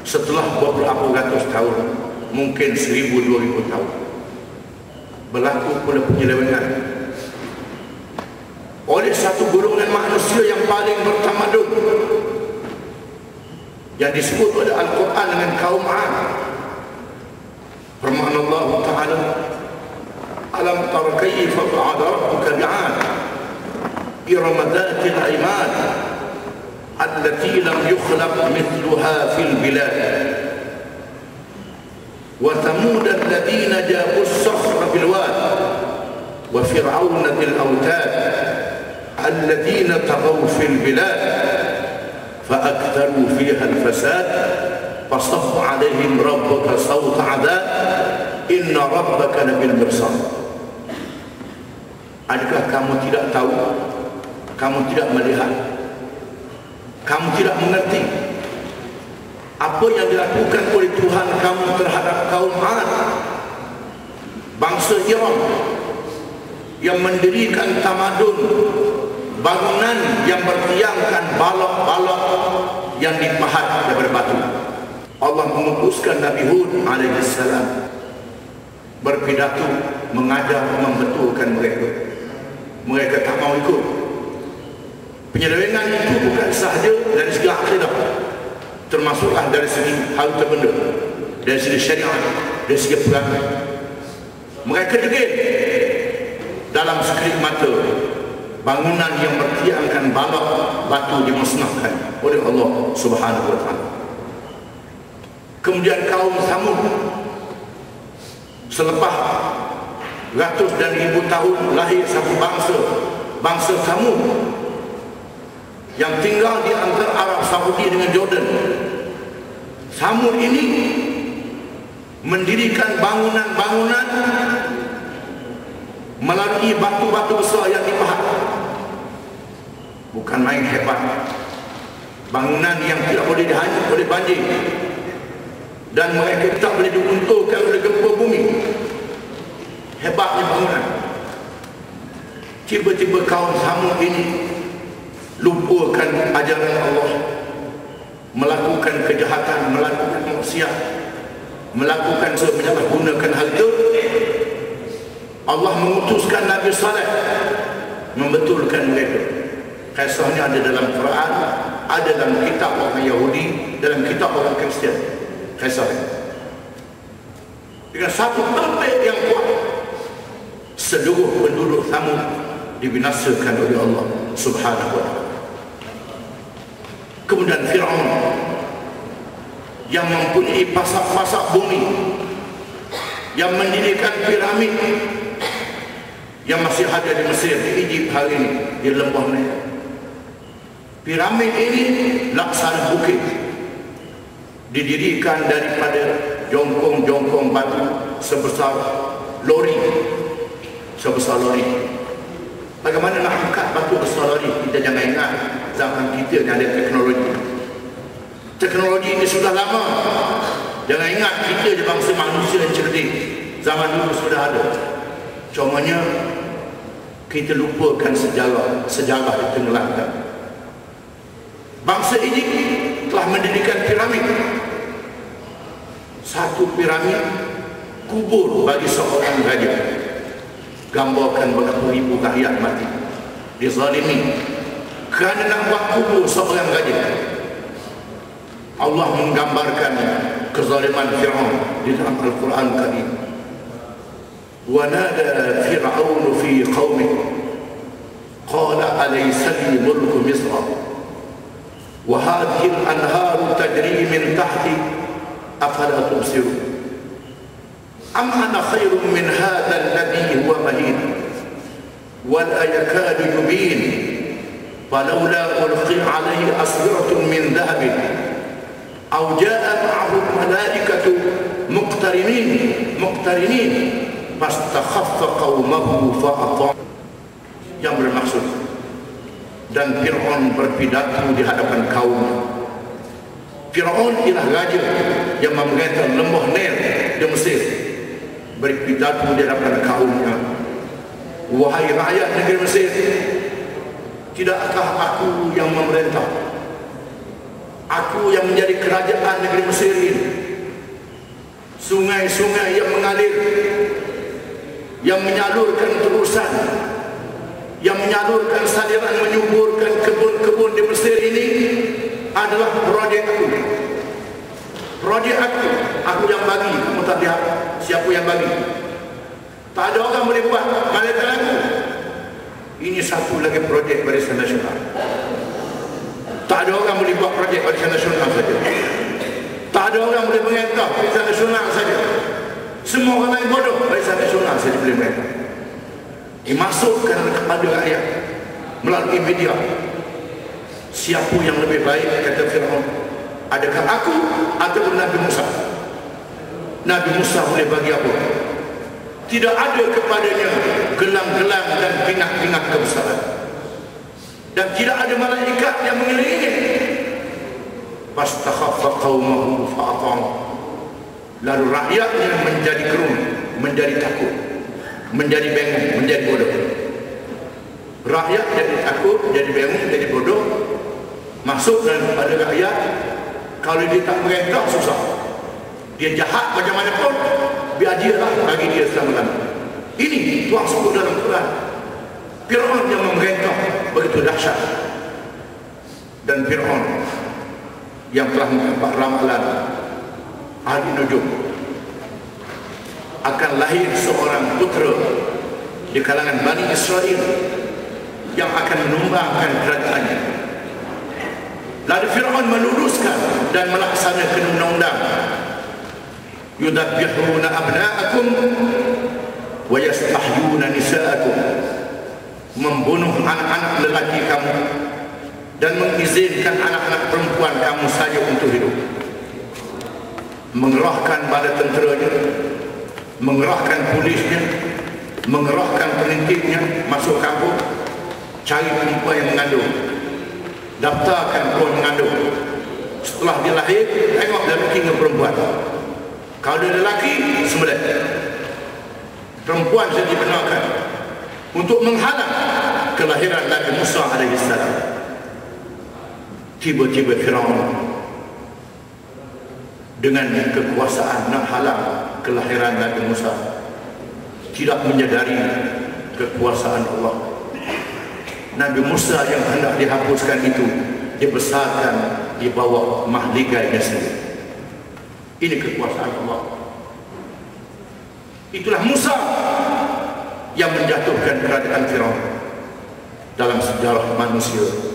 setelah beberapa ratus tahun, mungkin 1000-2000 tahun, berlaku pula penyelewengan oleh satu golongan manusia yang paling bertamadun, yang disebut oleh Al-Quran dengan kaum 'Ad. Firman Allah Ta'ala, alam tara kayfa fa'ala rabbuka bi'ad iram dhatil 'imad allati lam yukhlaq mithluha fil bilad wa thamud alladhina jabu as-sakhra bil wad wa fir'auna bil awtad alladhina taghaw fil bilad فأكثروا فيها الفساد فصب عليهم ربك صوت عذاب إن ربك لبالمرصاد. Adakah kamu tidak tahu, kamu tidak melihat, kamu tidak mengerti apa yang dilakukan oleh Tuhan kamu terhadap kaum 'Ad, bangsa Iram yang mendirikan tamadun, bangunan yang bertiangkan balok-balok yang dipahat daripada batu. Allah mengutuskan Nabi Hud alaihissalam berpidato, mengajar, membetulkan mereka. Mereka tak mau ikut. Penyelewengan itu bukan sahaja dari segi akidah, termasuklah dari segi harta benda, dari segi syariat, dari segi perangai. Mereka degil dalam sekelip mata bangunan yang bertiangkan balok batu dimusnahkan oleh Allah Subhanahu wa taala. Kemudian kaum Thamud, selepas ratus dan ribu tahun lahir satu bangsa Thamud yang tinggal di antara Arab Saudi dengan Jordan. Thamud ini mendirikan bangunan-bangunan melalui batu-batu besar yang dipahat. Bukan main hebat. Bangunan yang tidak boleh dihanyut oleh banjir, dan mereka tak boleh diruntuhkan oleh gempa bumi. Hebatnya bangunan. Tiba-tiba kaum Thamud ini lupakan ajaran Allah, melakukan kejahatan, melakukan maksiat, melakukan menyalahgunakan harta. Allah mengutuskan Nabi Saleh membetulkan mereka. Kisahnya ada dalam Quran, ada dalam kitab orang Yahudi, dalam kitab orang Kristian. Kisahnya dengan satu tauhid yang kuat, seluruh penduduk Thamud dibinasakan oleh Allah Subhanahu wa taala. Kemudian Fir'aun yang mempunyai pasak-pasak bumi, yang mendirikan piramid yang masih ada di Mesir, di Egypt hari ini, di lembah Nil. Piramid ini laksana bukit, didirikan daripada jongkong-jongkong batu sebesar lori. Bagaimana nak angkat batu besar lori? Kita jangan ingat zaman kita yang ada teknologi. Teknologi ini sudah lama. Jangan ingat kita je bangsa manusia yang cerdik. Zaman dulu sudah ada. Cumanya kita lupakan sejarah ditenggelamkan. Bangsa ini telah mendirikan piramid. Satu piramid kubur bagi seorang raja. Gambarkan berapa ribu rakyat mati dizalimi kerana nak buat kubur seorang raja. Allah menggambarkan kezaliman Fir'aun di dalam Al-Quran Karim. Wa nada Fir'aun fi qaumihi qala alaysa li mulku Misr wa hadhihi al-anharu tajri min tahti afala tubsirun am ana khairun min hadha alladhi huwa mahin wa la yakadu yubin falawla ulqiya alayhi aswiratun min dhahabin aw jaa ma'ahu malaikatu muqtarinin fastakhaffa qaumahu fa'ata. Yang bermaksud, dan Fir'aun berpidato di hadapan kaum. Fir'aun ialah raja yang memerintah lembah Nil di Mesir, berpidato di hadapan kaumnya. Wahai rakyat negeri Mesir, tidakkah aku yang memerintah? Aku yang menjadi kerajaan negeri Mesir ini. Sungai-sungai yang mengalir, yang menyalurkan terusan, yang menyalurkan saliran menyuburkan kebun-kebun di Mesir ini adalah proyek aku. Proyek aku. Aku yang bagi. Kamu tak lihat siapa yang bagi. Tak ada orang boleh buat malaikat aku. Ini satu lagi proyek Barisan Nasional. Tak ada orang boleh buat proyek Barisan Nasional saja. Tak ada orang boleh mengentah Barisan Nasional saja. Semua orang lain bodoh, Barisan Nasional saja boleh mengentah. Dimasukkan kepada rakyat melalui media. Siapa yang lebih baik, kata Firaun? Adakah aku atau Nabi Musa? Nabi Musa boleh bagi apa? Tidak ada kepadanya gelang-gelang dan pingat-pingat kebesaran, dan tidak ada malaikat yang mengelilingi. Fastakhaffa qaumahu fa'ata'u. Lalu rakyatnya menjadi gerun, menjadi takut, menjadi bengong, menjadi bodoh. Rakyat jadi takut, jadi bengong, jadi bodoh. Masuk dalam pada rakyat. Kalau dia tak merentah, susah. Dia jahat bagaimanapun, biar dia lah bagi dia selama-lamanya. Ini Tuhan sebut dalam Quran. Firaun yang memerintah begitu dahsyat. Dan Firaun yang telah mendapat ramalan ahli nujum, akan lahir seorang putera di kalangan Bani Israel yang akan menumbangkan kerajaannya. Lalu Firaun meluluskan dan melaksanakan undang-undang. Yudabbihuna abna'akum wa yastahyuna nisa'akum. Membunuh anak-anak lelaki kamu dan mengizinkan anak-anak perempuan kamu saja untuk hidup. Mengerahkan bala tenteranya, mengerahkan polisnya, mengerahkan penintipnya masuk kampung, cari perempuan yang mengandung, daftarkan perempuan mengandung. Setelah dia lahir, tengok lelaki dengan perempuan. Kalau dia lelaki, sembelih. Perempuan saja dibenarkan untuk menghalang kelahiran Nabi Musa AS. Tiba-tiba Firaun dengan kekuasaan nak halang kelahiran Nabi Musa, tidak menyadari kekuasaan Allah. Nabi Musa yang hendak dihapuskan itu dibesarkan di bawah mahligainya sendiri. Ini kekuasaan Allah. Itulah Musa yang menjatuhkan kerajaan Firaun dalam sejarah manusia.